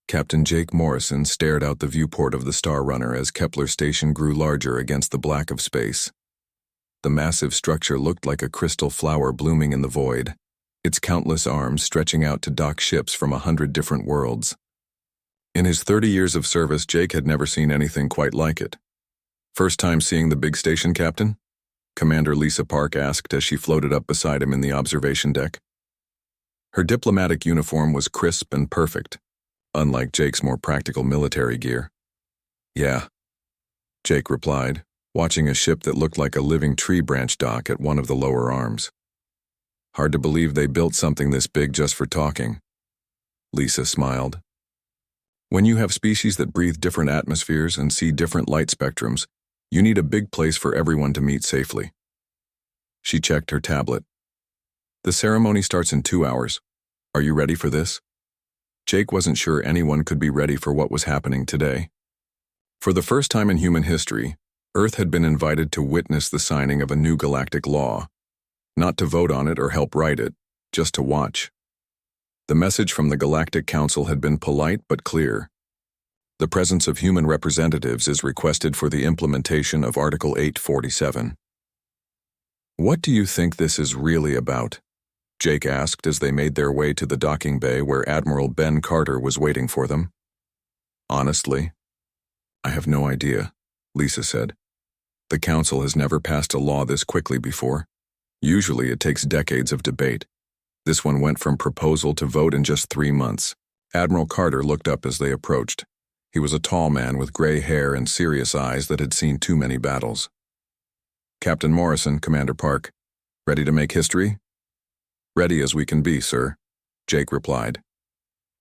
Captain Jake Morrison stared out the viewport of the Star Runner as Kepler Station grew larger against the black of space. The massive structure looked like a crystal flower blooming in the void, its countless arms stretching out to dock ships from 100 different worlds. In his 30 years of service, Jake had never seen anything quite like it. "First time seeing the big station, Captain?" Commander Lisa Park asked as she floated up beside him in the observation deck. Her diplomatic uniform was crisp and perfect, unlike Jake's more practical military gear. "Yeah," Jake replied, watching a ship that looked like a living tree branch dock at one of the lower arms. "Hard to believe they built something this big just for talking." Lisa smiled. "When you have species that breathe different atmospheres and see different light spectrums, you need a big place for everyone to meet safely." She checked her tablet. "The ceremony starts in 2 hours. Are you ready for this?" Jake wasn't sure anyone could be ready for what was happening today. For the first time in human history, Earth had been invited to witness the signing of a new galactic law, not to vote on it or help write it, just to watch. The message from the Galactic Council had been polite but clear. The presence of human representatives is requested for the implementation of Article 847. "What do you think this is really about?" Jake asked as they made their way to the docking bay where Admiral Ben Carter was waiting for them. "Honestly, I have no idea," Lisa said. "The Council has never passed a law this quickly before. Usually it takes decades of debate. This one went from proposal to vote in just 3 months. Admiral Carter looked up as they approached. He was a tall man with gray hair and serious eyes that had seen too many battles. "Captain Morrison, Commander Park. Ready to make history?" "Ready as we can be, sir," Jake replied.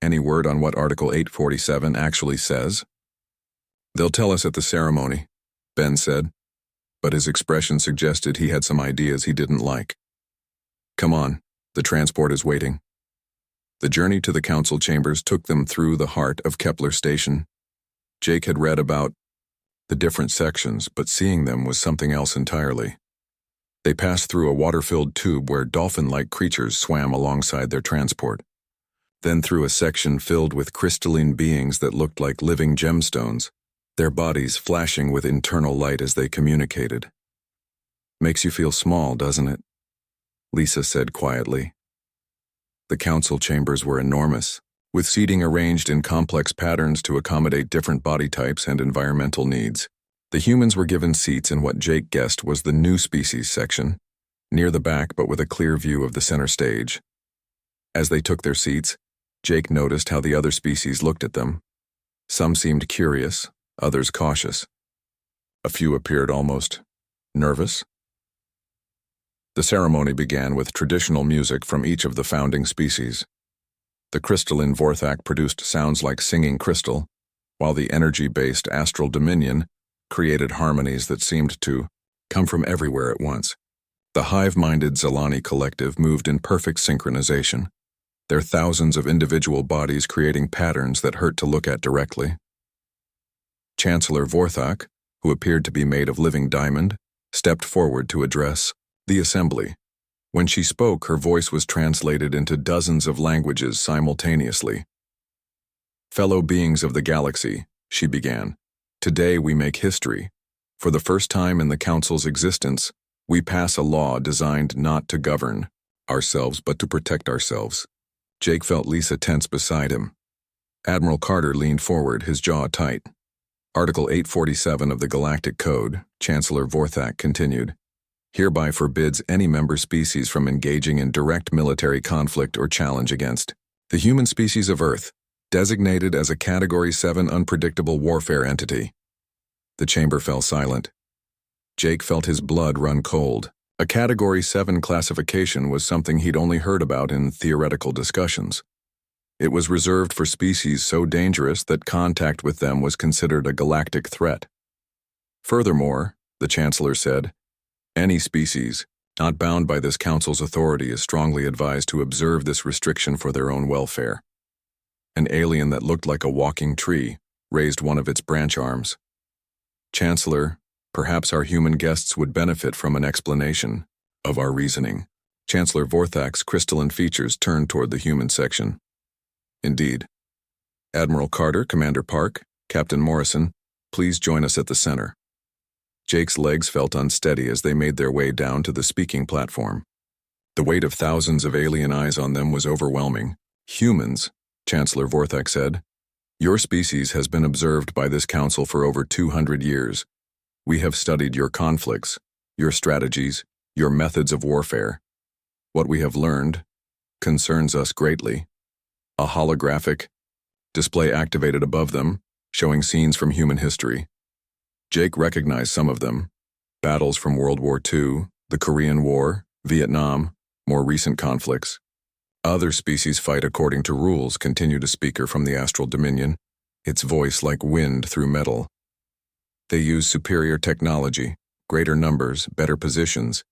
"Any word on what Article 847 actually says?" "They'll tell us at the ceremony," Ben said, but his expression suggested he had some ideas he didn't like. "Come on, the transport is waiting." The journey to the council chambers took them through the heart of Kepler Station. Jake had read about the different sections, but seeing them was something else entirely. They passed through a water-filled tube where dolphin-like creatures swam alongside their transport, then through a section filled with crystalline beings that looked like living gemstones, their bodies flashing with internal light as they communicated. "Makes you feel small, doesn't it?" Lisa said quietly. The council chambers were enormous, with seating arranged in complex patterns to accommodate different body types and environmental needs. The humans were given seats in what Jake guessed was the new species section, near the back but with a clear view of the center stage. As they took their seats, Jake noticed how the other species looked at them. Some seemed curious, others cautious. A few appeared almost nervous. The ceremony began with traditional music from each of the founding species. The crystalline Vorthak produced sounds like singing crystal, while the energy-based Astral Dominion created harmonies that seemed to come from everywhere at once. The hive-minded Zalani collective moved in perfect synchronization, their thousands of individual bodies creating patterns that hurt to look at directly. Chancellor Vorthak, who appeared to be made of living diamond, stepped forward to address the assembly. When she spoke, her voice was translated into dozens of languages simultaneously. "Fellow beings of the galaxy," she began, "today we make history. For the first time in the Council's existence, we pass a law designed not to govern ourselves but to protect ourselves." Jake felt Lisa tense beside him. Admiral Carter leaned forward, his jaw tight. "Article 847 of the Galactic Code," Chancellor Vorthak continued, "hereby forbids any member species from engaging in direct military conflict or challenge against the human species of Earth, designated as a Category 7 unpredictable warfare entity." The chamber fell silent. Jake felt his blood run cold. A Category 7 classification was something he'd only heard about in theoretical discussions. It was reserved for species so dangerous that contact with them was considered a galactic threat. Furthermore, the Chancellor said, any species not bound by this Council's authority is strongly advised to observe this restriction for their own welfare. An alien that looked like a walking tree raised one of its branch arms. "Chancellor, perhaps our human guests would benefit from an explanation of our reasoning." Chancellor Vorthak's crystalline features turned toward the human section. "Indeed. Admiral Carter, Commander Park, Captain Morrison, please join us at the center. Jake's legs felt unsteady as they made their way down to the speaking platform. The weight of thousands of alien eyes on them was overwhelming. Humans, Chancellor Vorthak said. Your species has been observed by this council for over 200 years. We have studied your conflicts, your strategies, your methods of warfare. What we have learned concerns us greatly. A holographic display activated above them, showing scenes from human history. Jake recognized some of them. Battles from World War II, the Korean War, Vietnam, more recent conflicts. Other species fight according to rules, continued a speaker from the Astral Dominion, its voice like wind through metal. They use superior technology, greater numbers, better positions.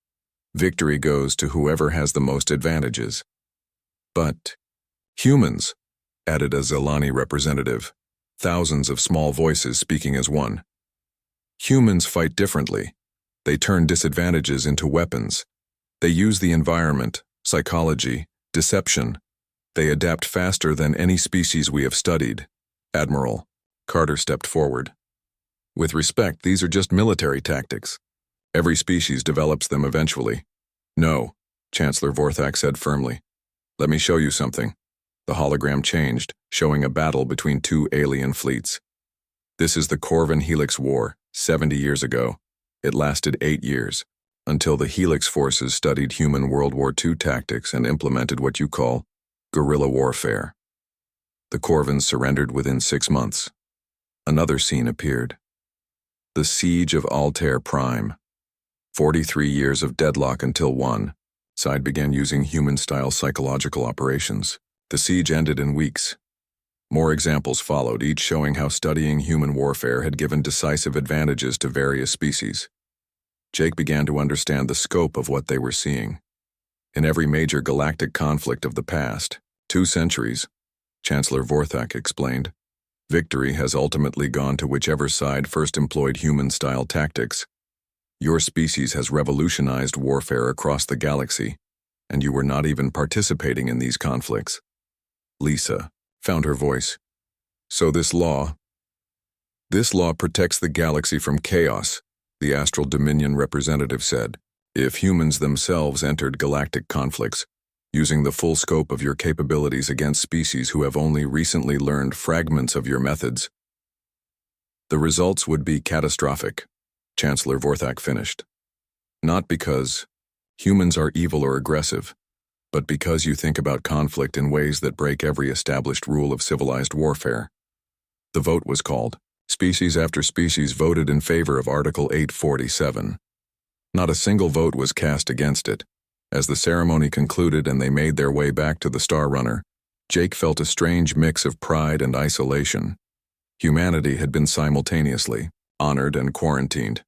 Victory goes to whoever has the most advantages. But humans, added a Zelani representative, thousands of small voices speaking as one. Humans fight differently. They turn disadvantages into weapons. They use the environment, psychology, deception. They adapt faster than any species we have studied. Admiral Carter stepped forward. With respect, these are just military tactics. Every species develops them eventually. No, Chancellor Vorthak said firmly. Let me show you something. The hologram changed, showing a battle between two alien fleets. This is the Corvin Helix War, 70 years ago. It lasted 8 years, until the Helix forces studied human World War II tactics and implemented what you call guerrilla warfare. The Corvins surrendered within 6 months. Another scene appeared. The Siege of Altair Prime. 43 years of deadlock until one side began using human-style psychological operations. The siege ended in weeks. More examples followed, each showing how studying human warfare had given decisive advantages to various species. Jake began to understand the scope of what they were seeing. In every major galactic conflict of the past 2 centuries, Chancellor Vorthak explained, victory has ultimately gone to whichever side first employed human-style tactics. Your species has revolutionized warfare across the galaxy, and you were not even participating in these conflicts. Lisa found her voice. So this law protects the galaxy from chaos, the Astral Dominion representative said. If humans themselves entered galactic conflicts, using the full scope of your capabilities against species who have only recently learned fragments of your methods, the results would be catastrophic, Chancellor Vorthak finished. Not because humans are evil or aggressive, but because you think about conflict in ways that break every established rule of civilized warfare. The vote was called. Species after species voted in favor of Article 847. Not a single vote was cast against it. As the ceremony concluded and they made their way back to the Star Runner, Jake felt a strange mix of pride and isolation. Humanity had been simultaneously honored and quarantined.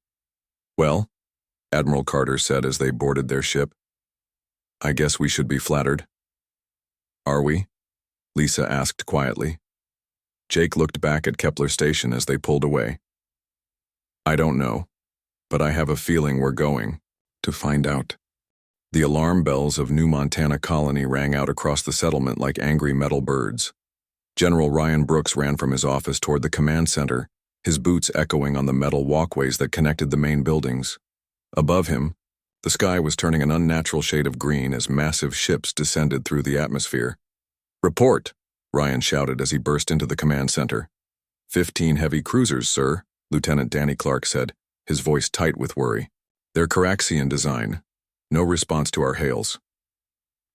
Well, Admiral Carter said as they boarded their ship, I guess we should be flattered. Are we? Lisa asked quietly. Jake looked back at Kepler Station as they pulled away. I don't know, but I have a feeling we're going to find out. The alarm bells of New Montana Colony rang out across the settlement like angry metal birds. General Ryan Brooks ran from his office toward the command center, his boots echoing on the metal walkways that connected the main buildings. Above him, the sky was turning an unnatural shade of green as massive ships descended through the atmosphere. Report, Ryan shouted as he burst into the command center. 15 heavy cruisers, sir, Lieutenant Danny Clark said, his voice tight with worry. They're Caraxian design. No response to our hails.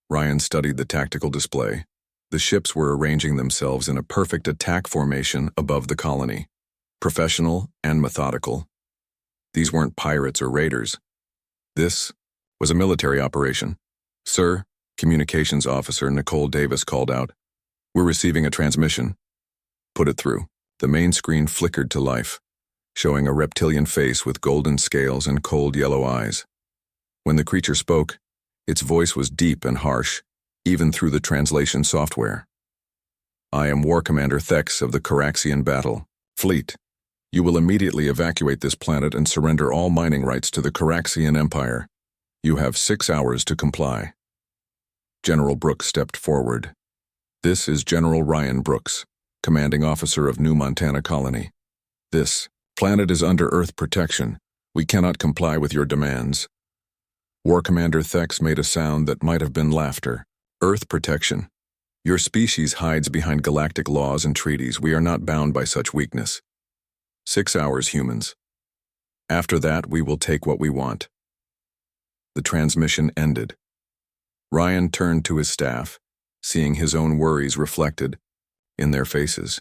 Ryan studied the tactical display. The ships were arranging themselves in a perfect attack formation above the colony. Professional and methodical. These weren't pirates or raiders. This was a military operation. Sir, Communications Officer Nicole Davis called out. We're receiving a transmission. Put it through. The main screen flickered to life, showing a reptilian face with golden scales and cold yellow eyes. When the creature spoke, its voice was deep and harsh, even through the translation software. I am War Commander Thex of the Caraxian Battle Fleet. You will immediately evacuate this planet and surrender all mining rights to the Caraxian Empire. You have 6 hours to comply. General Brooks stepped forward. This is General Ryan Brooks, commanding officer of New Montana Colony. This planet is under Earth protection. We cannot comply with your demands. War Commander Thex made a sound that might have been laughter. Earth protection. Your species hides behind galactic laws and treaties. We are not bound by such weakness. 6 hours, humans. After that, we will take what we want. The transmission ended. Ryan turned to his staff, seeing his own worries reflected in their faces.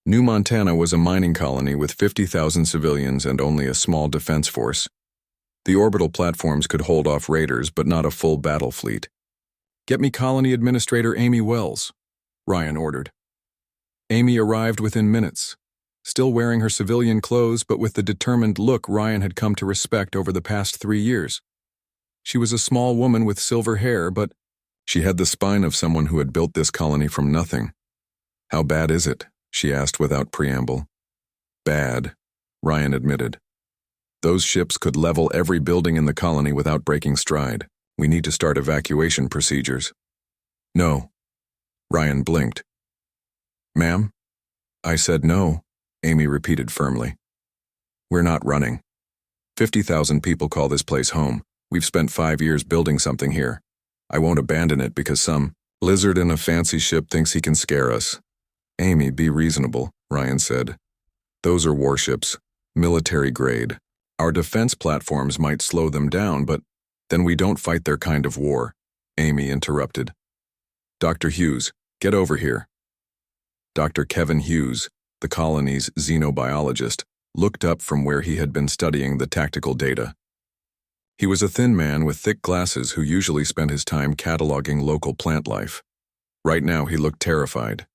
New Montana was a mining colony with 50,000 civilians and only a small defense force. The orbital platforms could hold off raiders, but not a full battle fleet. "Get me Colony Administrator Amy Wells," Ryan ordered. Amy arrived within minutes, still wearing her civilian clothes but with the determined look Ryan had come to respect over the past 3 years. She was a small woman with silver hair, but she had the spine of someone who had built this colony from nothing. "How bad is it?" she asked without preamble. "Bad," Ryan admitted. "Those ships could level every building in the colony without breaking stride. We need to start evacuation procedures." "No." Ryan blinked. "Ma'am?" "I said no," Amy repeated firmly. "We're not running. 50,000 people call this place home. We've spent 5 years building something here. I won't abandon it because some lizard in a fancy ship thinks he can scare us." "Amy, be reasonable," Ryan said. "Those are warships, military grade. Our defense platforms might slow them down, but then we don't fight their kind of war," Amy interrupted. "Dr. Hughes, get over here." Dr. Kevin Hughes, the colony's xenobiologist, looked up from where he had been studying the tactical data. He was a thin man with thick glasses who usually spent his time cataloging local plant life. Right now he looked terrified.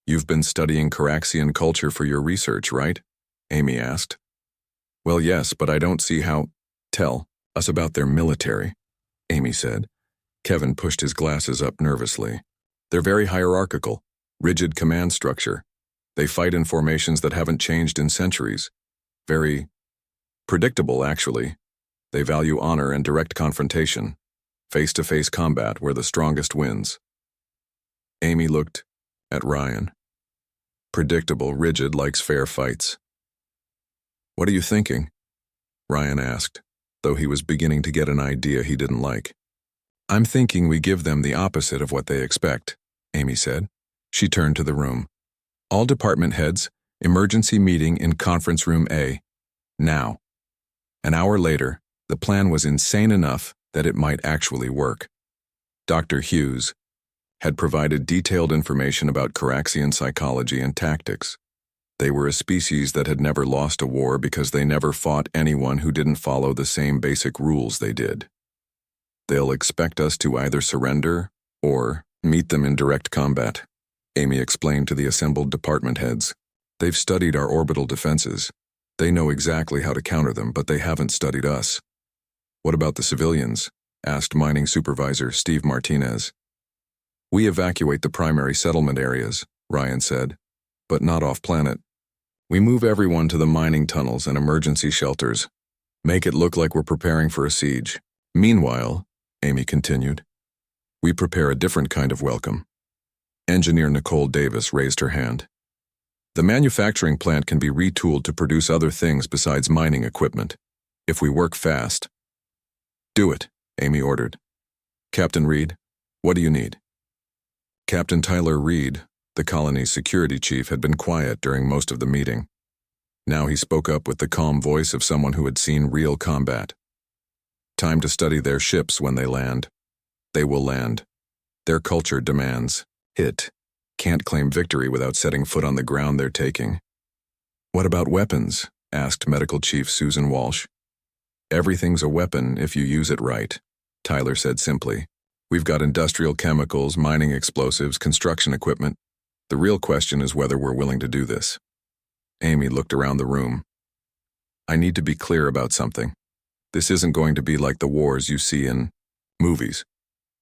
"You've been studying Caraxian culture for your research, right?" Amy asked. "Well, yes, but I don't see how—" "Tell us about their military," Amy said. Kevin pushed his glasses up nervously. "They're very hierarchical, rigid command structure. They fight in formations that haven't changed in centuries. Very predictable, actually. They value honor and direct confrontation, face-to-face combat where the strongest wins." Amy looked at Ryan. "Predictable, rigid, likes fair fights." "What are you thinking?" Ryan asked, though he was beginning to get an idea he didn't like. "I'm thinking we give them the opposite of what they expect," Amy said. She turned to the room. "All department heads, emergency meeting in conference room A. Now." An hour later, the plan was insane enough that it might actually work. Dr. Hughes had provided detailed information about Caraxian psychology and tactics. They were a species that had never lost a war because they never fought anyone who didn't follow the same basic rules they did. "They'll expect us to either surrender or meet them in direct combat," Amy explained to the assembled department heads. "They've studied our orbital defenses. They know exactly how to counter them, but they haven't studied us." "What about the civilians?" asked Mining Supervisor Steve Martinez. "We evacuate the primary settlement areas," Ryan said, "but not off-planet. We move everyone to the mining tunnels and emergency shelters. Make it look like we're preparing for a siege. Meanwhile," Amy continued, "we prepare a different kind of welcome." Engineer Nicole Davis raised her hand. "The manufacturing plant can be retooled to produce other things besides mining equipment, if we work fast." "Do it," Amy ordered. "Captain Reed, what do you need?" Captain Tyler Reed, the colony's security chief, had been quiet during most of the meeting. Now he spoke up with the calm voice of someone who had seen real combat. "Time to study their ships when they land. They will land. Their culture demands it. Can't claim victory without setting foot on the ground they're taking." "What about weapons?" asked Medical Chief Susan Walsh. "Everything's a weapon if you use it right," Tyler said simply. "We've got industrial chemicals, mining explosives, construction equipment. The real question is whether we're willing to do this." Amy looked around the room. "I need to be clear about something. This isn't going to be like the wars you see in movies.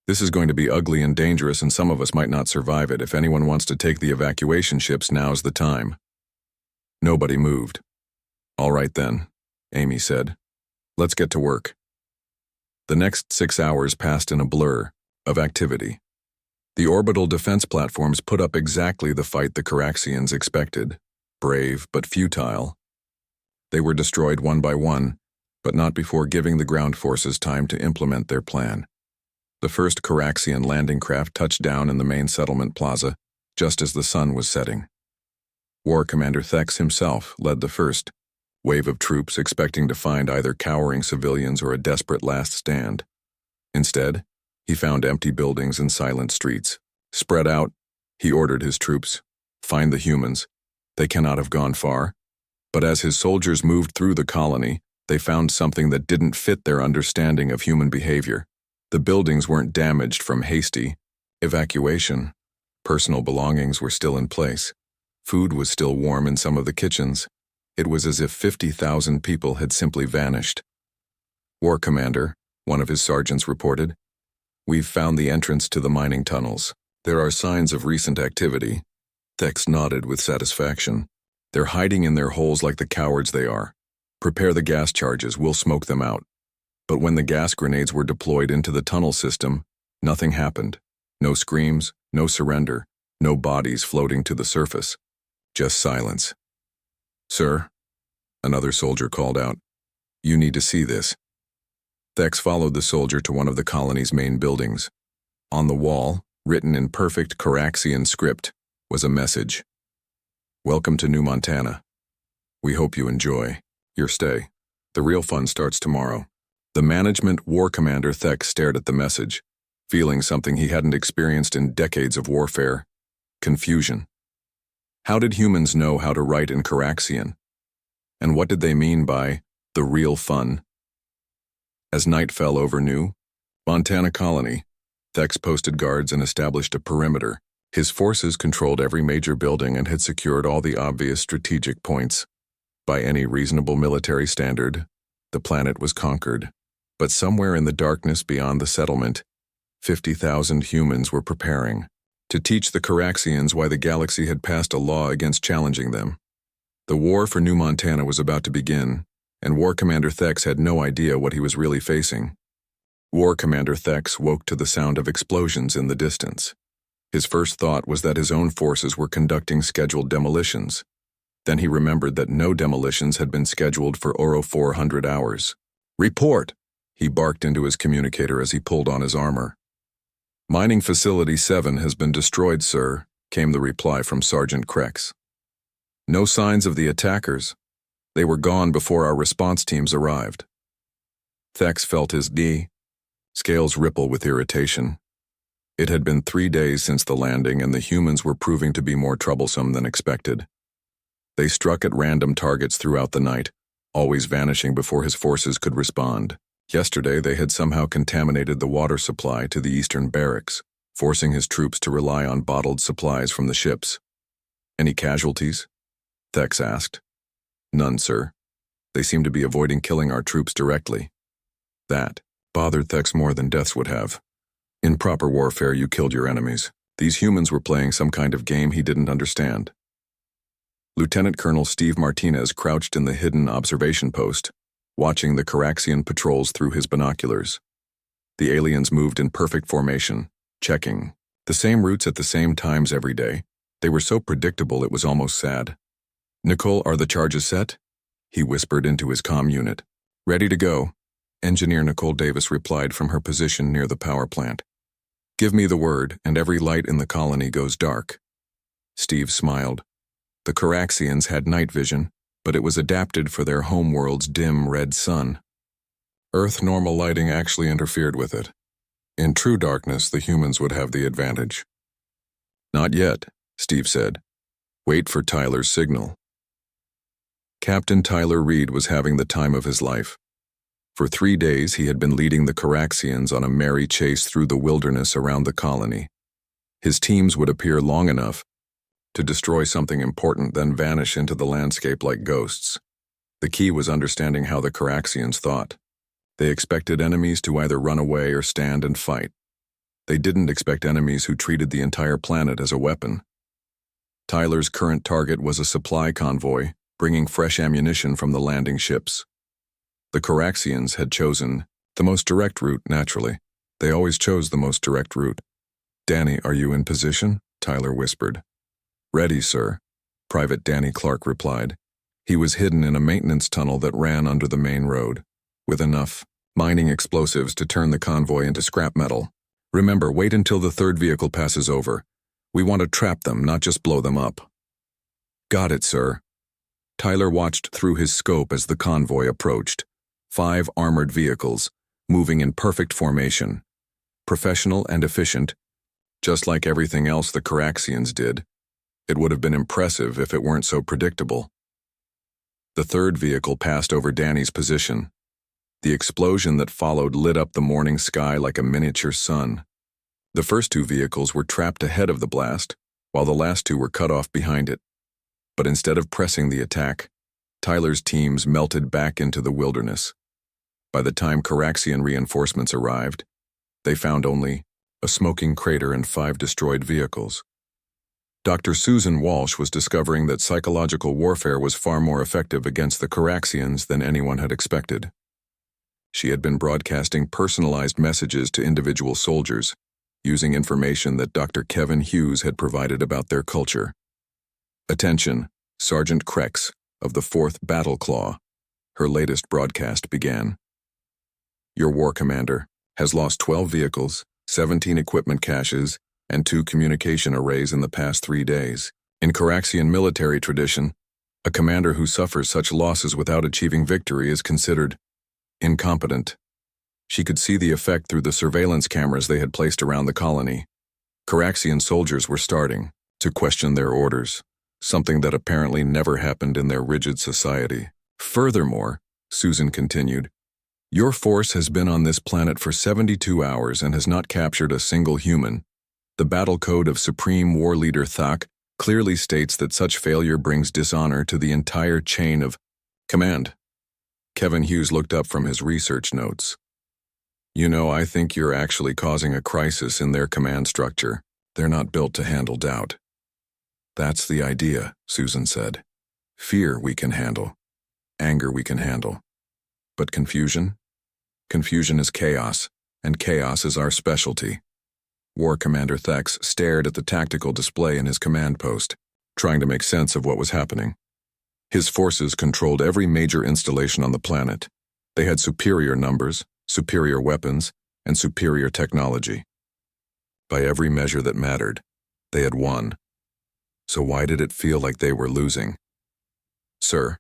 This is going to be ugly and dangerous, and some of us might not survive it. If anyone wants to take the evacuation ships, now's the time." Nobody moved. "All right then," Amy said. "Let's get to work." The next 6 hours passed in a blur of activity. The orbital defense platforms put up exactly the fight the Caraxians expected. Brave but futile. They were destroyed one by one, but not before giving the ground forces time to implement their plan. The first Caraxian landing craft touched down in the main settlement plaza, just as the sun was setting. War Commander Thex himself led the first wave of troops, expecting to find either cowering civilians or a desperate last stand. Instead, he found empty buildings and silent streets. Spread out, he ordered his troops. Find the humans. They cannot have gone far. But as his soldiers moved through the colony, they found something that didn't fit their understanding of human behavior. The buildings weren't damaged from hasty evacuation. Personal belongings were still in place. Food was still warm in some of the kitchens. It was as if 50,000 people had simply vanished. War Commander, one of his sergeants reported, "We've found the entrance to the mining tunnels. There are signs of recent activity." Thex nodded with satisfaction. "They're hiding in their holes like the cowards they are. Prepare the gas charges, we'll smoke them out." But when the gas grenades were deployed into the tunnel system, nothing happened. No screams, no surrender, no bodies floating to the surface. Just silence. "Sir," another soldier called out, "you need to see this." Thex followed the soldier to one of the colony's main buildings. On the wall, written in perfect Caraxian script, was a message. "Welcome to New Montana. We hope you enjoy your stay. The real fun starts tomorrow." The management War Commander Thex stared at the message, feeling something he hadn't experienced in decades of warfare: confusion. How did humans know how to write in Caraxian? And what did they mean by the real fun? As night fell over New Montana colony, Thex posted guards and established a perimeter. His forces controlled every major building and had secured all the obvious strategic points. By any reasonable military standard, the planet was conquered. But somewhere in the darkness beyond the settlement, 50,000 humans were preparing to teach the Caraxians why the galaxy had passed a law against challenging them. The war for New Montana was about to begin, and War Commander Thex had no idea what he was really facing. War Commander Thex woke to the sound of explosions in the distance. His first thought was that his own forces were conducting scheduled demolitions. Then he remembered that no demolitions had been scheduled for over 400 hours. "Report!" he barked into his communicator as he pulled on his armor. "Mining Facility 7 has been destroyed, sir," came the reply from Sergeant Krex. "No signs of the attackers. They were gone before our response teams arrived." Thex felt his scales ripple with irritation. It had been 3 days since the landing, and the humans were proving to be more troublesome than expected. They struck at random targets throughout the night, always vanishing before his forces could respond. Yesterday, they had somehow contaminated the water supply to the eastern barracks, forcing his troops to rely on bottled supplies from the ships. "Any casualties?" Thex asked. "None, sir. They seem to be avoiding killing our troops directly." That bothered Thex more than deaths would have. In proper warfare, you killed your enemies. These humans were playing some kind of game he didn't understand. Lieutenant Colonel Steve Martinez crouched in the hidden observation post, watching the Caraxian patrols through his binoculars. The aliens moved in perfect formation, checking the same routes at the same times every day. They were so predictable it was almost sad. "Nicole, are the charges set?" he whispered into his comm unit. "Ready to go," Engineer Nicole Davis replied from her position near the power plant. "Give me the word, and every light in the colony goes dark." Steve smiled. The Caraxians had night vision, but it was adapted for their homeworld's dim red sun. Earth normal lighting actually interfered with it. In true darkness, the humans would have the advantage. "Not yet," Steve said. "Wait for Tyler's signal." Captain Tyler Reed was having the time of his life. For 3 days, he had been leading the Caraxians on a merry chase through the wilderness around the colony. His teams would appear long enough to destroy something important, then vanish into the landscape like ghosts. The key was understanding how the Caraxians thought. They expected enemies to either run away or stand and fight. They didn't expect enemies who treated the entire planet as a weapon. Tyler's current target was a supply convoy, bringing fresh ammunition from the landing ships. The Caraxians had chosen the most direct route, naturally. They always chose the most direct route. "Danny, are you in position?" Tyler whispered. "Ready, sir," Private Danny Clark replied. He was hidden in a maintenance tunnel that ran under the main road, with enough mining explosives to turn the convoy into scrap metal. "Remember, wait until the third vehicle passes over. We want to trap them, not just blow them up." "Got it, sir." Tyler watched through his scope as the convoy approached. 5 armored vehicles, moving in perfect formation. Professional and efficient, just like everything else the Caraxians did. It would have been impressive if it weren't so predictable. The third vehicle passed over Danny's position. The explosion that followed lit up the morning sky like a miniature sun. The first 2 vehicles were trapped ahead of the blast, while the last 2 were cut off behind it. But instead of pressing the attack, Tyler's teams melted back into the wilderness. By the time Caraxian reinforcements arrived, they found only a smoking crater and 5 destroyed vehicles. Dr. Susan Walsh was discovering that psychological warfare was far more effective against the Caraxians than anyone had expected. She had been broadcasting personalized messages to individual soldiers, using information that Dr. Kevin Hughes had provided about their culture. "Attention, Sergeant Krex of the 4th Battle Claw," her latest broadcast began. "Your war commander has lost 12 vehicles, 17 equipment caches, and 2 communication arrays in the past 3 days. In Caraxian military tradition, a commander who suffers such losses without achieving victory is considered incompetent." She could see the effect through the surveillance cameras they had placed around the colony. Caraxian soldiers were starting to question their orders, something that apparently never happened in their rigid society. "Furthermore," Susan continued, "your force has been on this planet for 72 hours and has not captured a single human. The battle code of Supreme War Leader Thak clearly states that such failure brings dishonor to the entire chain of command." Kevin Hughes looked up from his research notes. "You know, I think you're actually causing a crisis in their command structure. They're not built to handle doubt." "That's the idea," Susan said. "Fear we can handle. Anger we can handle. But confusion? Confusion is chaos, and chaos is our specialty." War Commander Thex stared at the tactical display in his command post, trying to make sense of what was happening. His forces controlled every major installation on the planet. They had superior numbers, superior weapons, and superior technology. By every measure that mattered, they had won. So why did it feel like they were losing? "Sir."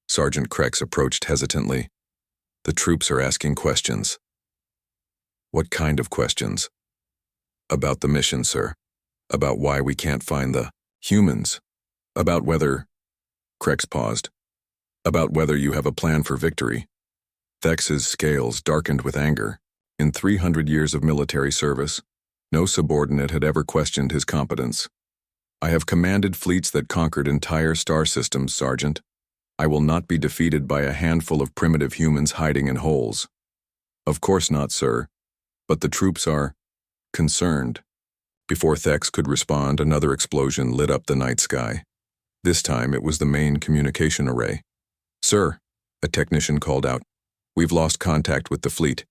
Sergeant Krex approached hesitantly. "The troops are asking questions." "What kind of questions?" "About the mission, sir. About why we can't find the humans. About whether—" Krex paused. "About whether you have a plan for victory." Thex's scales darkened with anger. In 300 years of military service, no subordinate had ever questioned his competence. "I have commanded fleets that conquered entire star systems, Sergeant. I will not be defeated by a handful of primitive humans hiding in holes." "Of course not, sir. But the troops are concerned." Before Thex could respond, another explosion lit up the night sky. This time it was the main communication array. "Sir," a technician called out, "we've lost contact with the fleet."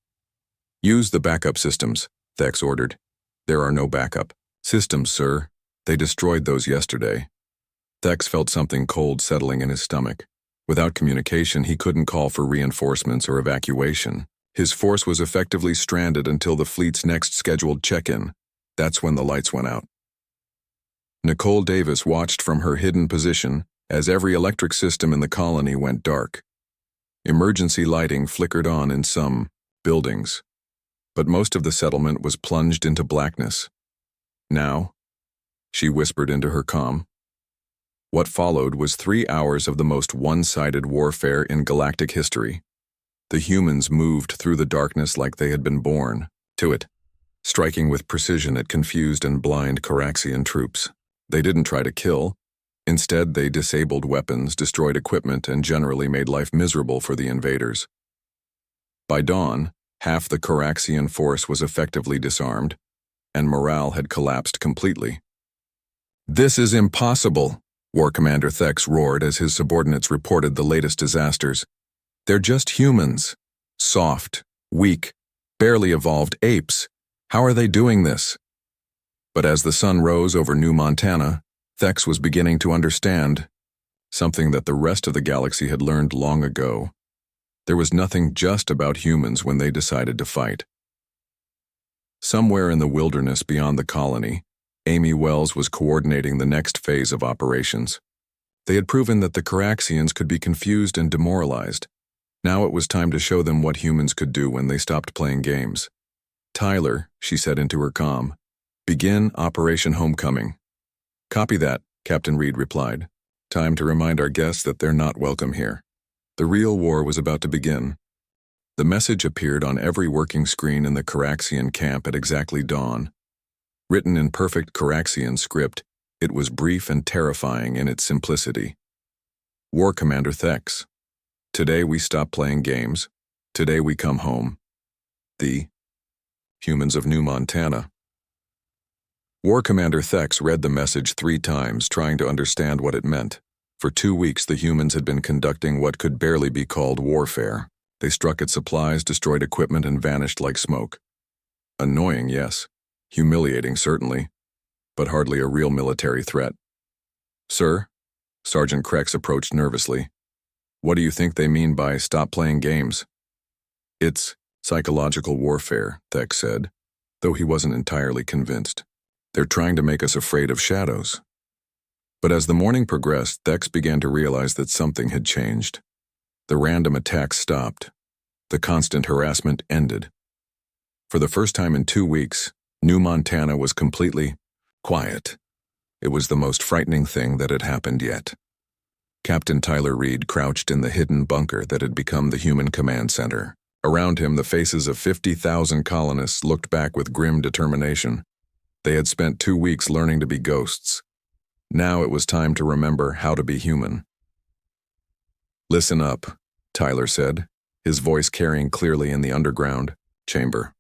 "Use the backup systems," Thex ordered. "There are no backup systems, sir. They destroyed those yesterday." Thex felt something cold settling in his stomach. Without communication, he couldn't call for reinforcements or evacuation. His force was effectively stranded until the fleet's next scheduled check-in. That's when the lights went out. Nicole Davis watched from her hidden position as every electric system in the colony went dark. Emergency lighting flickered on in some buildings, but most of the settlement was plunged into blackness. "Now," she whispered into her comm. What followed was 3 hours of the most one-sided warfare in galactic history. The humans moved through the darkness like they had been born to it, striking with precision at confused and blind Caraxian troops. They didn't try to kill. Instead, they disabled weapons, destroyed equipment, and generally made life miserable for the invaders. By dawn, half the Caraxian force was effectively disarmed, and morale had collapsed completely. "This is impossible," War Commander Thex roared as his subordinates reported the latest disasters. "They're just humans. Soft, weak, barely evolved apes. How are they doing this?" But as the sun rose over New Montana, Thex was beginning to understand something that the rest of the galaxy had learned long ago. There was nothing just about humans when they decided to fight. Somewhere in the wilderness beyond the colony, Amy Wells was coordinating the next phase of operations. They had proven that the Caraxians could be confused and demoralized. Now it was time to show them what humans could do when they stopped playing games. "Tyler," she said into her comm, "begin Operation Homecoming." "Copy that," Captain Reed replied. "Time to remind our guests that they're not welcome here." The real war was about to begin. The message appeared on every working screen in the Caraxian camp at exactly dawn. Written in perfect Caraxian script, it was brief and terrifying in its simplicity. War Commander Thex. Today we stop playing games. Today we come home. The humans of New Montana. War Commander Thex read the message 3 times, trying to understand what it meant. For 2 weeks, the humans had been conducting what could barely be called warfare. They struck at supplies, destroyed equipment, and vanished like smoke. Annoying, yes. Humiliating, certainly. But hardly a real military threat. "Sir?" Sergeant Krex approached nervously. "What do you think they mean by stop playing games?" "It's psychological warfare," Thex said, though he wasn't entirely convinced. "They're trying to make us afraid of shadows." But as the morning progressed, Thex began to realize that something had changed. The random attacks stopped. The constant harassment ended. For the first time in 2 weeks, New Montana was completely quiet. It was the most frightening thing that had happened yet. Captain Tyler Reed crouched in the hidden bunker that had become the human command center. Around him, the faces of 50,000 colonists looked back with grim determination. They had spent 2 weeks learning to be ghosts. Now it was time to remember how to be human. "Listen up," Tyler said, his voice carrying clearly in the underground chamber.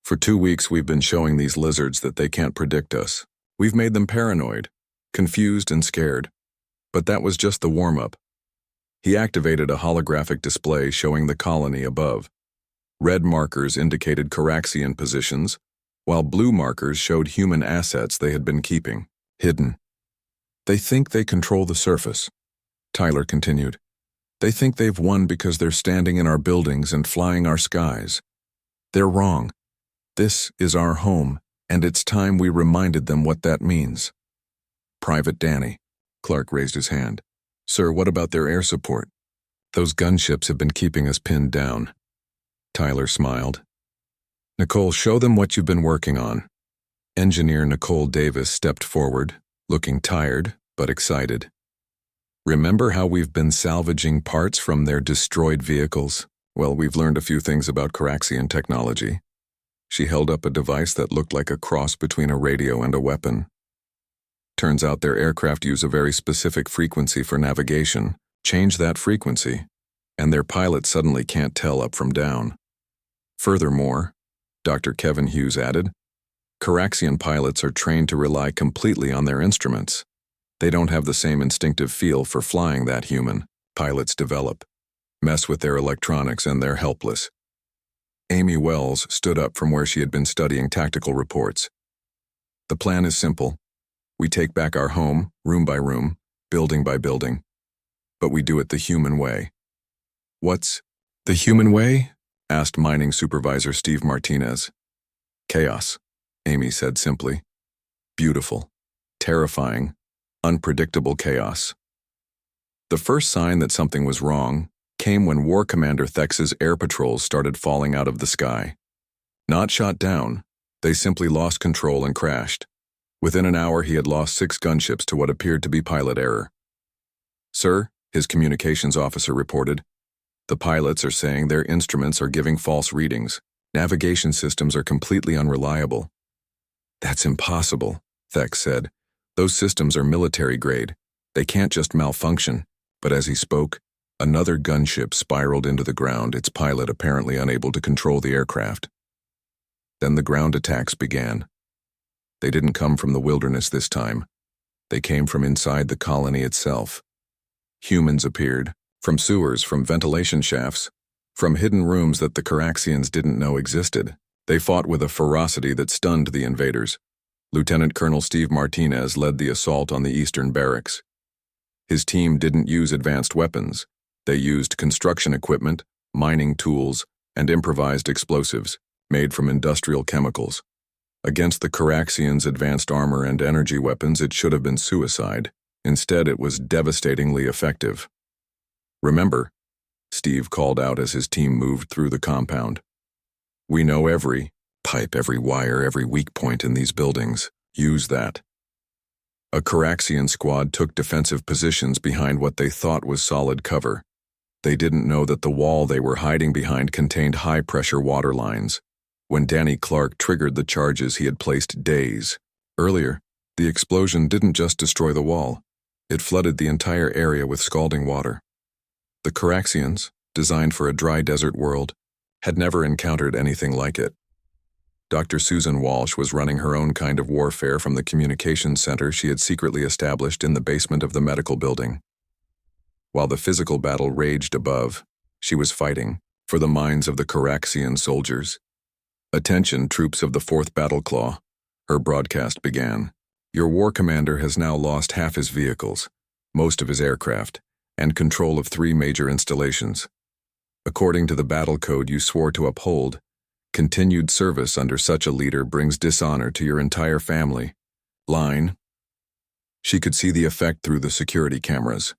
"For 2 weeks we've been showing these lizards that they can't predict us. We've made them paranoid, confused and scared. But that was just the warm-up." He activated a holographic display showing the colony above. Red markers indicated Caraxian positions, while blue markers showed human assets they had been keeping hidden. "They think they control the surface," Tyler continued. "They think they've won because they're standing in our buildings and flying our skies. They're wrong. This is our home, and it's time we reminded them what that means." "Private Danny." Clark raised his hand. "Sir, what about their air support?" "Those gunships have been keeping us pinned down." Tyler smiled. "Nicole, show them what you've been working on." Engineer Nicole Davis stepped forward, looking tired but excited. "Remember how we've been salvaging parts from their destroyed vehicles? Well, we've learned a few things about Caraxian technology." She held up a device that looked like a cross between a radio and a weapon. "Turns out their aircraft use a very specific frequency for navigation. Change that frequency, and their pilots suddenly can't tell up from down. Furthermore," Dr. Kevin Hughes added, "Caraxian pilots are trained to rely completely on their instruments. They don't have the same instinctive feel for flying that human pilots develop. Mess with their electronics and they're helpless." Amy Wells stood up from where she had been studying tactical reports. "The plan is simple. We take back our home, room by room, building by building. But we do it the human way." "What's the human way?" asked Mining Supervisor Steve Martinez. "Chaos," Amy said simply. "Beautiful, terrifying, unpredictable chaos." The first sign that something was wrong came when War Commander Thex's air patrols started falling out of the sky. Not shot down, they simply lost control and crashed. Within an hour, he had lost 6 gunships to what appeared to be pilot error. "Sir," his communications officer reported, "the pilots are saying their instruments are giving false readings. Navigation systems are completely unreliable." "That's impossible," Thex said. "Those systems are military grade. They can't just malfunction." But as he spoke, another gunship spiraled into the ground, its pilot apparently unable to control the aircraft. Then the ground attacks began. They didn't come from the wilderness this time. They came from inside the colony itself. Humans appeared, from sewers, from ventilation shafts, from hidden rooms that the Caraxians didn't know existed. They fought with a ferocity that stunned the invaders. Lieutenant Colonel Steve Martinez led the assault on the eastern barracks. His team didn't use advanced weapons. They used construction equipment, mining tools, and improvised explosives, made from industrial chemicals. Against the Caraxians' advanced armor and energy weapons, it should have been suicide. Instead, it was devastatingly effective. "Remember," Steve called out as his team moved through the compound. "We know every pipe, every wire, every weak point in these buildings. Use that." A Caraxian squad took defensive positions behind what they thought was solid cover. They didn't know that the wall they were hiding behind contained high-pressure water lines. When Danny Clark triggered the charges he had placed days earlier, the explosion didn't just destroy the wall. It flooded the entire area with scalding water. The Caraxians, designed for a dry desert world, had never encountered anything like it. Dr. Susan Walsh was running her own kind of warfare from the communications center she had secretly established in the basement of the medical building. While the physical battle raged above, she was fighting for the minds of the Caraxian soldiers. "Attention, troops of the 4th Battle Claw," her broadcast began. "Your war commander has now lost half his vehicles, most of his aircraft, and control of 3 major installations. According to the battle code you swore to uphold, continued service under such a leader brings dishonor to your entire family. Line." She could see the effect through the security cameras.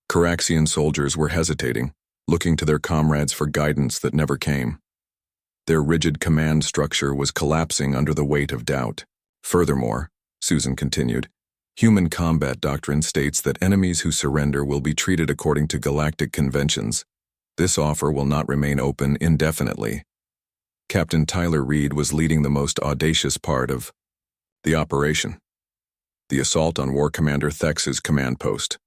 Caraxian soldiers were hesitating, looking to their comrades for guidance that never came. Their rigid command structure was collapsing under the weight of doubt. "Furthermore," Susan continued, "human combat doctrine states that enemies who surrender will be treated according to galactic conventions. This offer will not remain open indefinitely." Captain Tyler Reed was leading the most audacious part of the operation, the assault on War Commander Thex's command post.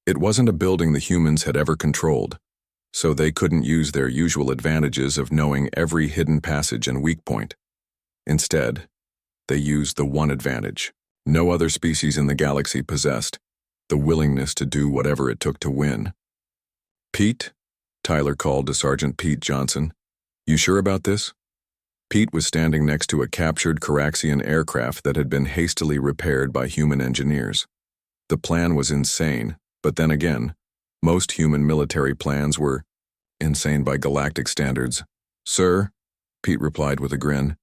It wasn't a building the humans had ever controlled, so they couldn't use their usual advantages of knowing every hidden passage and weak point. Instead, they used the one advantage no other species in the galaxy possessed: the willingness to do whatever it took to win. "Pete," Tyler called to Sergeant Pete Johnson, "you sure about this?" Pete was standing next to a captured Caraxian aircraft that had been hastily repaired by human engineers. The plan was insane, but then again, most human military plans were insane by galactic standards. "Sir," Pete replied with a grin,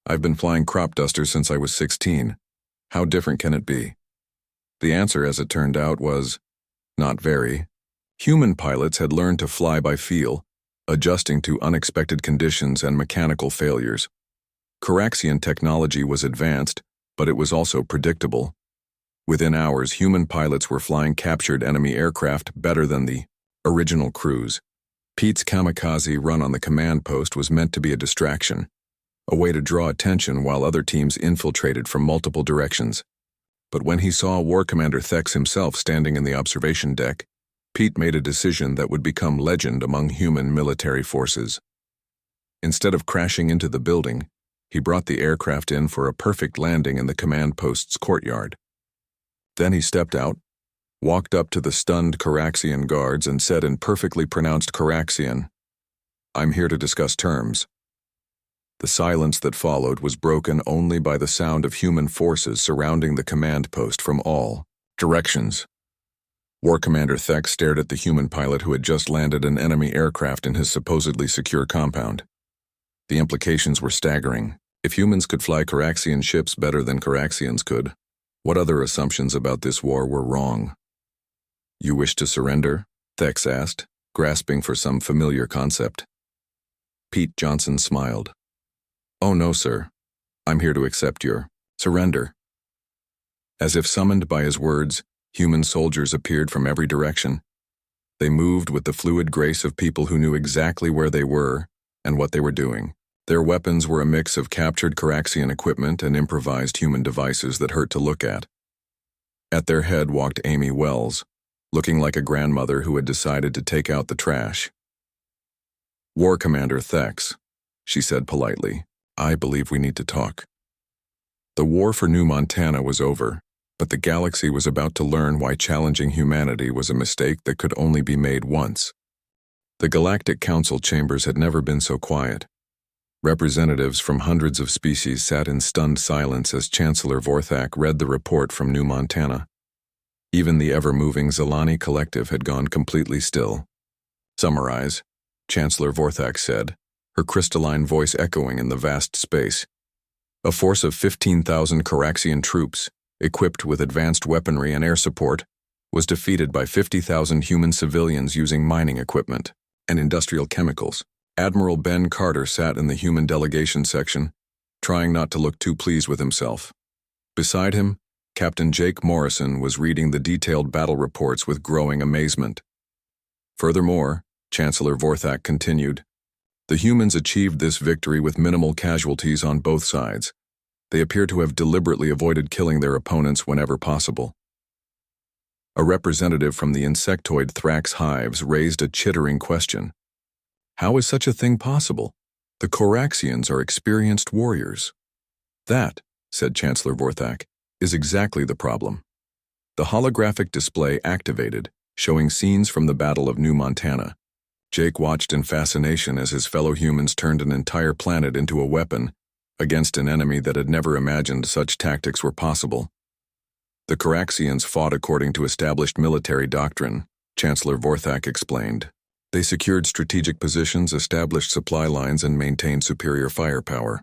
"I've been flying crop dusters since I was 16. How different can it be?" The answer, as it turned out, was not very. Human pilots had learned to fly by feel, adjusting to unexpected conditions and mechanical failures. Caraxian technology was advanced, but it was also predictable. Within hours, human pilots were flying captured enemy aircraft better than the original crews. Pete's kamikaze run on the command post was meant to be a distraction, a way to draw attention while other teams infiltrated from multiple directions. But when he saw War Commander Thex himself standing in the observation deck, Pete made a decision that would become legend among human military forces. Instead of crashing into the building, he brought the aircraft in for a perfect landing in the command post's courtyard. Then he stepped out, walked up to the stunned Caraxian guards and said in perfectly pronounced Caraxian, "I'm here to discuss terms." The silence that followed was broken only by the sound of human forces surrounding the command post from all directions. War Commander Thex stared at the human pilot who had just landed an enemy aircraft in his supposedly secure compound. The implications were staggering. If humans could fly Caraxian ships better than Caraxians could, what other assumptions about this war were wrong? "You wish to surrender?" Thex asked, grasping for some familiar concept. Pete Johnson smiled. "Oh no, sir. I'm here to accept your surrender." As if summoned by his words, human soldiers appeared from every direction. They moved with the fluid grace of people who knew exactly where they were and what they were doing. Their weapons were a mix of captured Caraxian equipment and improvised human devices that hurt to look at. At their head walked Amy Wells, looking like a grandmother who had decided to take out the trash. "War Commander Thex," she said politely, "I believe we need to talk." The war for New Montana was over, but the galaxy was about to learn why challenging humanity was a mistake that could only be made once. The Galactic Council chambers had never been so quiet. Representatives from hundreds of species sat in stunned silence as Chancellor Vorthak read the report from New Montana. Even the ever-moving Zelani collective had gone completely still. "Summarize," Chancellor Vorthak said, her crystalline voice echoing in the vast space. "A force of 15,000 Caraxian troops, equipped with advanced weaponry and air support, was defeated by 50,000 human civilians using mining equipment and industrial chemicals." Admiral Ben Carter sat in the human delegation section, trying not to look too pleased with himself. Beside him, Captain Jake Morrison was reading the detailed battle reports with growing amazement. Furthermore, Chancellor Vorthak continued, "The humans achieved this victory with minimal casualties on both sides. They appear to have deliberately avoided killing their opponents whenever possible." A representative from the insectoid Thrax hives raised a chittering question. "How is such a thing possible? The Coraxians are experienced warriors." "That," said Chancellor Vorthak, "is exactly the problem." The holographic display activated, showing scenes from the Battle of New Montana. Jake watched in fascination as his fellow humans turned an entire planet into a weapon against an enemy that had never imagined such tactics were possible. "The Coraxians fought according to established military doctrine," Chancellor Vorthak explained. "They secured strategic positions, established supply lines, and maintained superior firepower.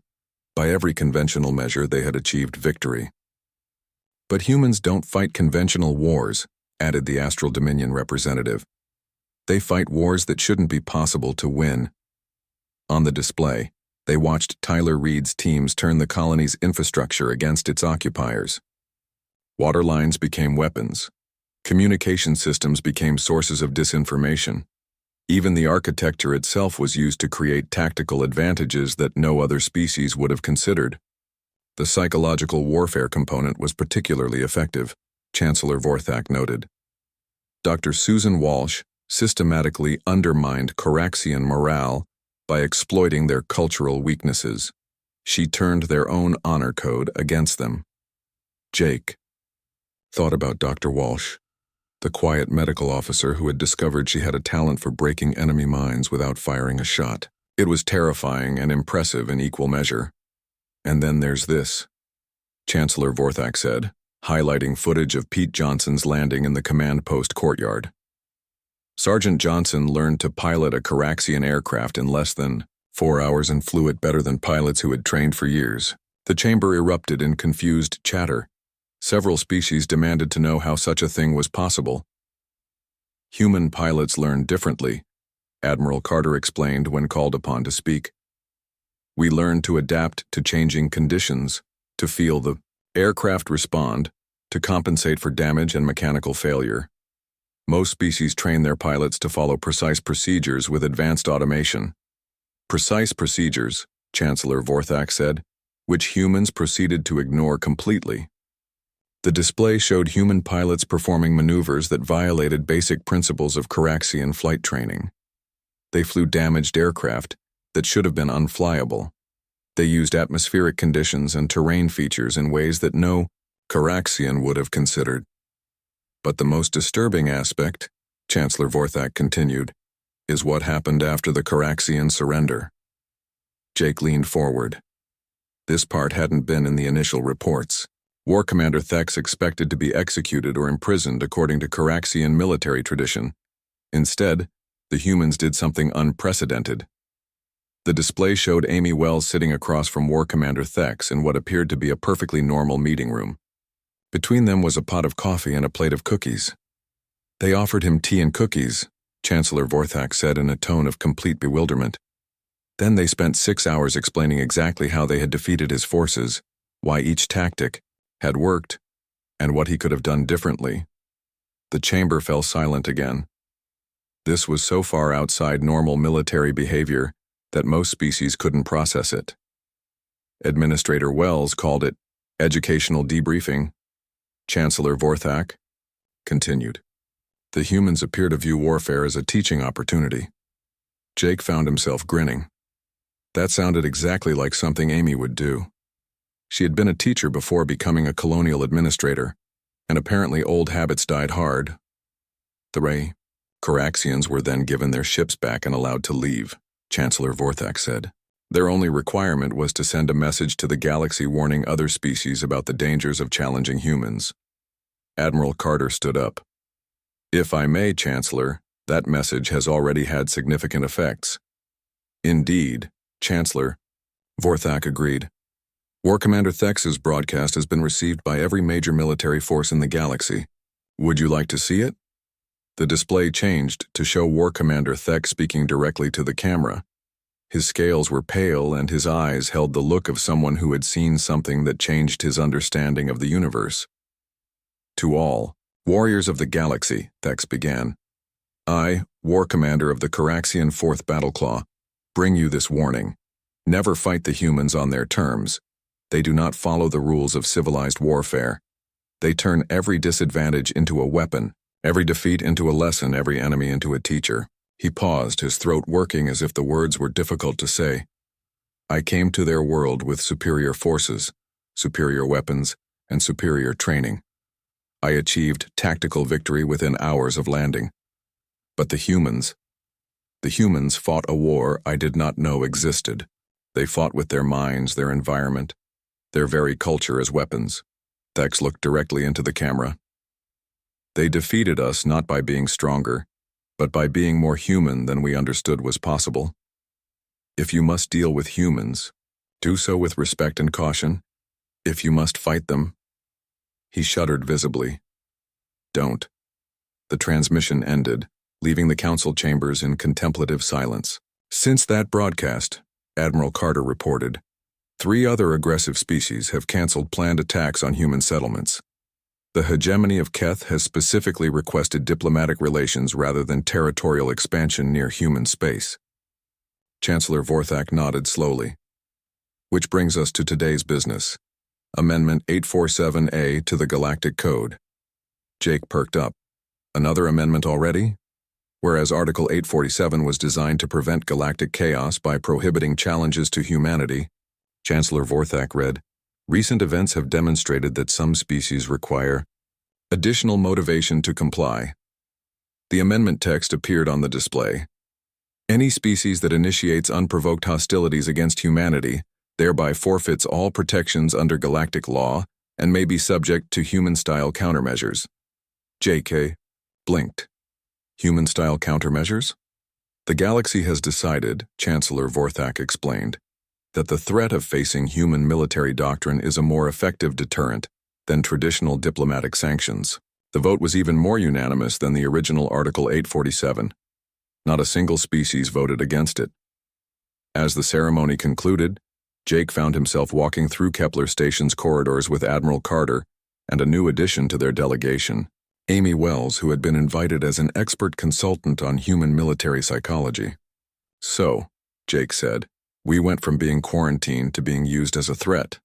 By every conventional measure, they had achieved victory." "But humans don't fight conventional wars," added the Astral Dominion representative. "They fight wars that shouldn't be possible to win." On the display, they watched Tyler Reed's teams turn the colony's infrastructure against its occupiers. Water lines became weapons. Communication systems became sources of disinformation. Even the architecture itself was used to create tactical advantages that no other species would have considered. The psychological warfare component was particularly effective, Chancellor Vorthak noted. Dr. Susan Walsh systematically undermined Coraxian morale by exploiting their cultural weaknesses. She turned their own honor code against them. Jake thought about Dr. Walsh, the quiet medical officer who had discovered she had a talent for breaking enemy minds without firing a shot. It was terrifying and impressive in equal measure. "And then there's this," Chancellor Vorthak said, highlighting footage of Pete Johnson's landing in the command post courtyard. "Sergeant Johnson learned to pilot a Caraxian aircraft in less than 4 hours and flew it better than pilots who had trained for years." The chamber erupted in confused chatter. Several species demanded to know how such a thing was possible. "Human pilots learn differently," Admiral Carter explained when called upon to speak. "We learn to adapt to changing conditions, to feel the aircraft respond, to compensate for damage and mechanical failure. Most species train their pilots to follow precise procedures with advanced automation." "Precise procedures," Chancellor Vorthak said, "which humans proceeded to ignore completely." The display showed human pilots performing maneuvers that violated basic principles of Caraxian flight training. They flew damaged aircraft that should have been unflyable. They used atmospheric conditions and terrain features in ways that no Caraxian would have considered. "But the most disturbing aspect," Chancellor Vorthak continued, "is what happened after the Caraxian surrender." Jake leaned forward. This part hadn't been in the initial reports. War Commander Thex expected to be executed or imprisoned according to Caraxian military tradition. Instead, the humans did something unprecedented. The display showed Amy Wells sitting across from War Commander Thex in what appeared to be a perfectly normal meeting room. Between them was a pot of coffee and a plate of cookies. "They offered him tea and cookies," Chancellor Vorthak said in a tone of complete bewilderment. "Then they spent 6 hours explaining exactly how they had defeated his forces, why each tactic had worked, and what he could have done differently." The chamber fell silent again. This was so far outside normal military behavior that most species couldn't process it. Administrator Wells called it educational debriefing. Chancellor Vorthak continued. "The humans appear to view warfare as a teaching opportunity." Jake found himself grinning. That sounded exactly like something Amy would do. She had been a teacher before becoming a colonial administrator, and apparently old habits died hard. The Caraxians were then given their ships back and allowed to leave, Chancellor Vorthak said. Their only requirement was to send a message to the galaxy warning other species about the dangers of challenging humans. Admiral Carter stood up. "If I may, Chancellor, that message has already had significant effects." "Indeed, Chancellor," Vorthak agreed. "War Commander Thex's broadcast has been received by every major military force in the galaxy. Would you like to see it?" The display changed to show War Commander Thex speaking directly to the camera. His scales were pale and his eyes held the look of someone who had seen something that changed his understanding of the universe. "To all, warriors of the galaxy," Thex began. "I, War Commander of the Caraxian 4th Battleclaw, bring you this warning. Never fight the humans on their terms. They do not follow the rules of civilized warfare. They turn every disadvantage into a weapon, every defeat into a lesson, every enemy into a teacher." He paused, his throat working as if the words were difficult to say. "I came to their world with superior forces, superior weapons, and superior training. I achieved tactical victory within hours of landing. But the humans fought a war I did not know existed. They fought with their minds, their environment, their very culture as weapons." Thex looked directly into the camera. "They defeated us not by being stronger, but by being more human than we understood was possible. If you must deal with humans, do so with respect and caution. If you must fight them—" He shuddered visibly. "Don't." The transmission ended, leaving the council chambers in contemplative silence. "Since that broadcast," Admiral Carter reported, 3 other aggressive species have canceled planned attacks on human settlements. The hegemony of Keth has specifically requested diplomatic relations rather than territorial expansion near human space." Chancellor Vorthak nodded slowly. "Which brings us to today's business. Amendment 847A to the Galactic Code." Jake perked up. "Another amendment already?" Whereas Article 847 was designed to prevent galactic chaos by prohibiting challenges to humanity, Chancellor Vorthak read, "Recent events have demonstrated that some species require additional motivation to comply." The amendment text appeared on the display. "Any species that initiates unprovoked hostilities against humanity thereby forfeits all protections under galactic law and may be subject to human-style countermeasures." JK blinked. "Human-style countermeasures?" "The galaxy has decided," Chancellor Vorthak explained, "that the threat of facing human military doctrine is a more effective deterrent than traditional diplomatic sanctions." The vote was even more unanimous than the original Article 847. Not a single species voted against it. As the ceremony concluded, Jake found himself walking through Kepler Station's corridors with Admiral Carter and a new addition to their delegation, Amy Wells, who had been invited as an expert consultant on human military psychology. "So," Jake said, "we went from being quarantined to being used as a threat."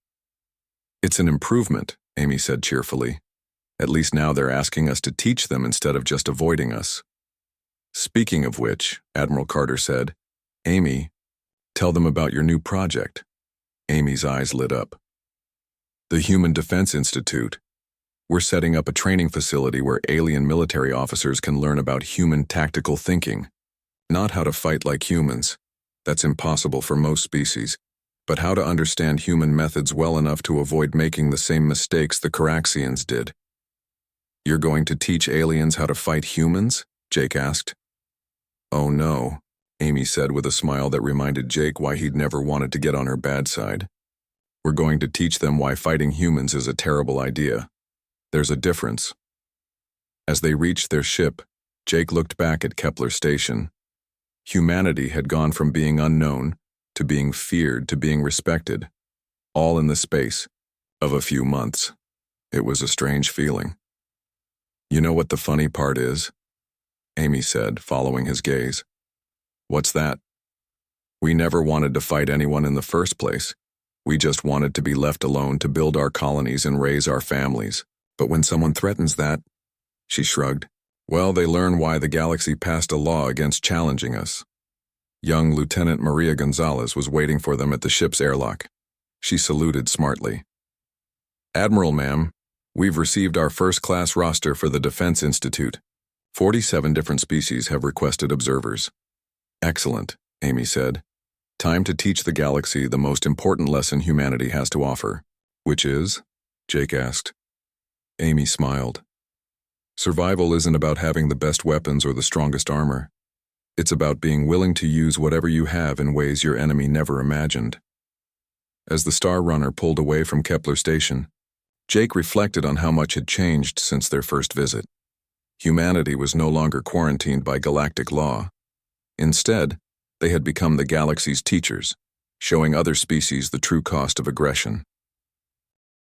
"It's an improvement," Amy said cheerfully. "At least now they're asking us to teach them instead of just avoiding us." "Speaking of which," Admiral Carter said, "Amy, tell them about your new project." Amy's eyes lit up. "The Human Defense Institute. We're setting up a training facility where alien military officers can learn about human tactical thinking. Not how to fight like humans. That's impossible for most species. But how to understand human methods well enough to avoid making the same mistakes the Caraxians did." "You're going to teach aliens how to fight humans?" Jake asked. "Oh no," Amy said with a smile that reminded Jake why he'd never wanted to get on her bad side. "We're going to teach them why fighting humans is a terrible idea. There's a difference." As they reached their ship, Jake looked back at Kepler Station. Humanity had gone from being unknown to being feared to being respected, all in the space of a few months. It was a strange feeling. "You know what the funny part is?" Amy said, following his gaze. "What's that?" "We never wanted to fight anyone in the first place. We just wanted to be left alone to build our colonies and raise our families. But when someone threatens that," she shrugged, "well, they learn why the galaxy passed a law against challenging us." Young Lieutenant Maria Gonzalez was waiting for them at the ship's airlock. She saluted smartly. "Admiral, ma'am, we've received our first-class roster for the Defense Institute. 47 different species have requested observers." "Excellent," Amy said. Time to teach the galaxy the most important lesson humanity has to offer. Which is? Jake asked. Amy smiled. Survival isn't about having the best weapons or the strongest armor. It's about being willing to use whatever you have in ways your enemy never imagined. As the Star Runner pulled away from Kepler Station, Jake reflected on how much had changed since their first visit. Humanity was no longer quarantined by galactic law. Instead, they had become the galaxy's teachers, showing other species the true cost of aggression.